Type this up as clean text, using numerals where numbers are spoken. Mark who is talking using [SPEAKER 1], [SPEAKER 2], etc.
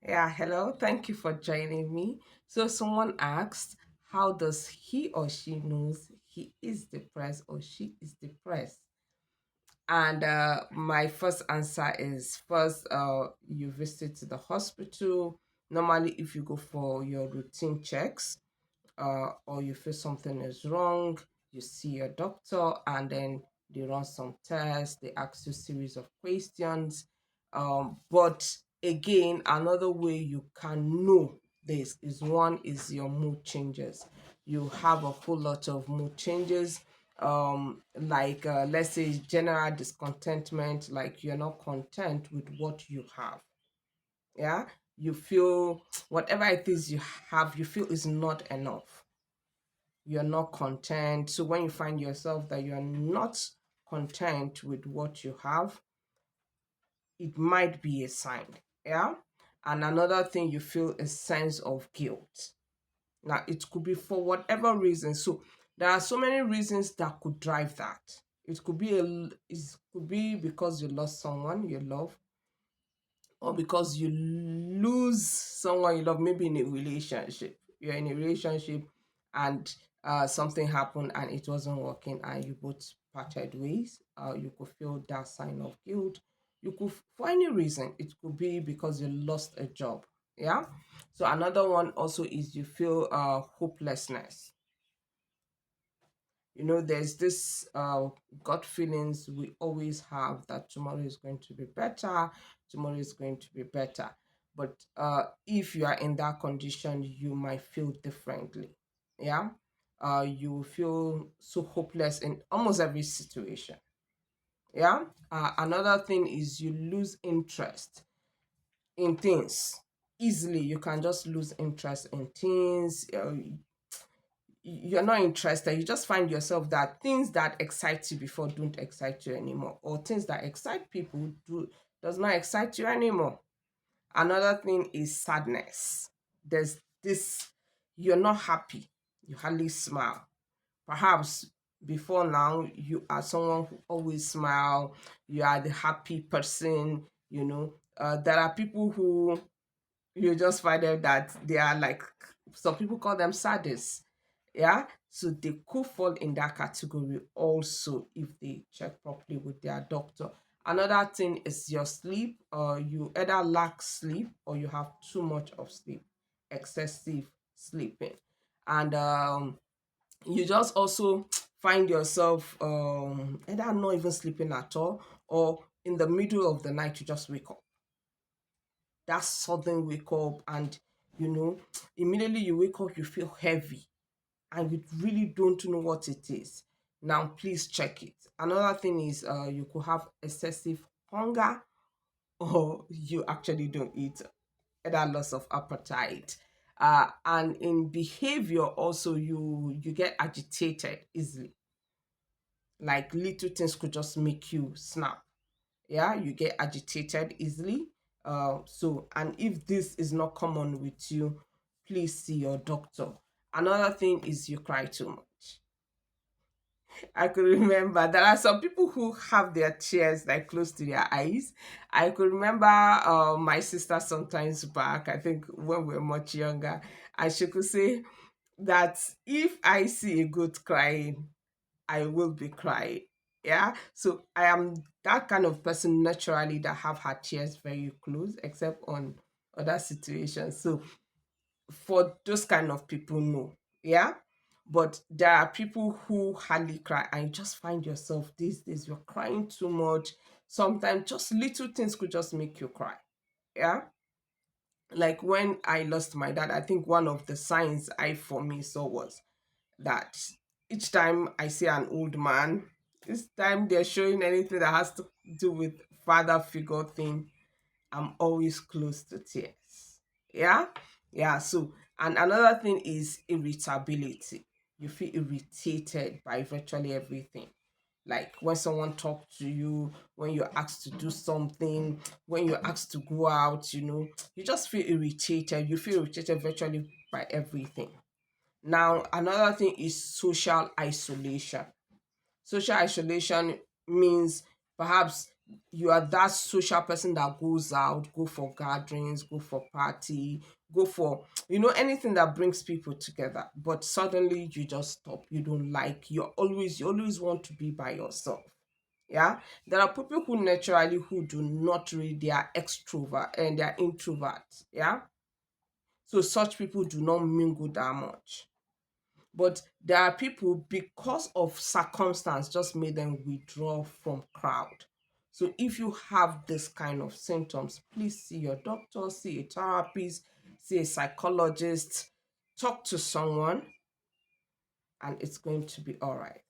[SPEAKER 1] Yeah, hello. Thank you for joining me. So someone asked, how does he or she knows he is depressed or she is depressed? And my first answer is first, you visit the hospital. Normally, if you go for your routine checks, or you feel something is wrong, you see your doctor, and then they run some tests, they ask you a series of questions. But again, another way you can know this is one is your mood changes. You have a whole lot of mood changes, like let's say general discontentment, like you're not content with what you have. Yeah, you feel whatever it is you have, you feel is not enough, you're not content. So when you find yourself that you're not content with what you have, it might be a sign. Yeah. And another thing, you feel a sense of guilt. Now, it could be for whatever reason. So there are so many reasons that could drive that. It could be because you lost someone you love, or because you lose someone you love, maybe in a relationship. You're in a relationship and something happened and it wasn't working and you both parted ways. You could feel that sign of guilt. You could, for any reason, it could be because you lost a job. Yeah. So another one also is you feel hopelessness. There's this gut feelings we always have that tomorrow is going to be better, tomorrow is going to be better. But if you are in that condition, you might feel differently. Yeah. You feel so hopeless in almost every situation. Yeah. Another thing is you lose interest in things easily. You can just lose interest in things. You're not interested. You just find yourself that things that excite you before don't excite you anymore, or things that excite people does not excite you anymore. Another thing is sadness. There's this, you're not happy, you hardly smile. Perhaps before now you are someone who always smile, you are the happy person. There are people who you just find out that they are like, some people call them sadists. Yeah, so they could fall in that category also if they check properly with their doctor. Another thing is your sleep. You either lack sleep or you have too much of sleep, excessive sleeping. And you just also find yourself either not even sleeping at all, or in the middle of the night you just wake up, that sudden wake up, and you know immediately you wake up you feel heavy and you really don't know what it is. Now please check it. Another thing is you could have excessive hunger, or you actually don't eat, that loss of appetite. And in behavior also, you get agitated easily, like little things could just make you snap. Yeah, you get agitated easily. So, and if this is not common with you, please see your doctor. Another thing is you cry too much. I could remember there are some people who have their tears like close to their eyes. I could remember my sister sometimes back, I think when we were much younger, and she could say that if I see a goat crying, I will be crying. Yeah. So I am that kind of person naturally that have her tears very close, except on other situations. So for those kind of people, no. Yeah. But there are people who hardly cry and you just find yourself these days you're crying too much. Sometimes just little things could just make you cry. Yeah. Like when I lost my dad, I think one of the signs I for me saw was that each time I see an old man, this time they're showing anything that has to do with father figure thing, I'm always close to tears. Yeah? Yeah. So, and another thing is irritability. You feel irritated by virtually everything. Like when someone talks to you, when you're asked to do something, when you're asked to go out, you just feel irritated. You feel irritated virtually by everything. Now, another thing is social isolation. Social isolation means perhaps you are that social person that goes out, go for gatherings, go for party, go for, anything that brings people together, but suddenly you just stop. You don't like, you always want to be by yourself. Yeah, there are people who naturally who do not really, they are extrovert and they are introverts. Yeah, so such people do not mingle that much. But there are people, because of circumstance, just made them withdraw from crowd. So if you have this kind of symptoms, please see your doctor, see a therapist, see a psychologist, talk to someone, and it's going to be all right.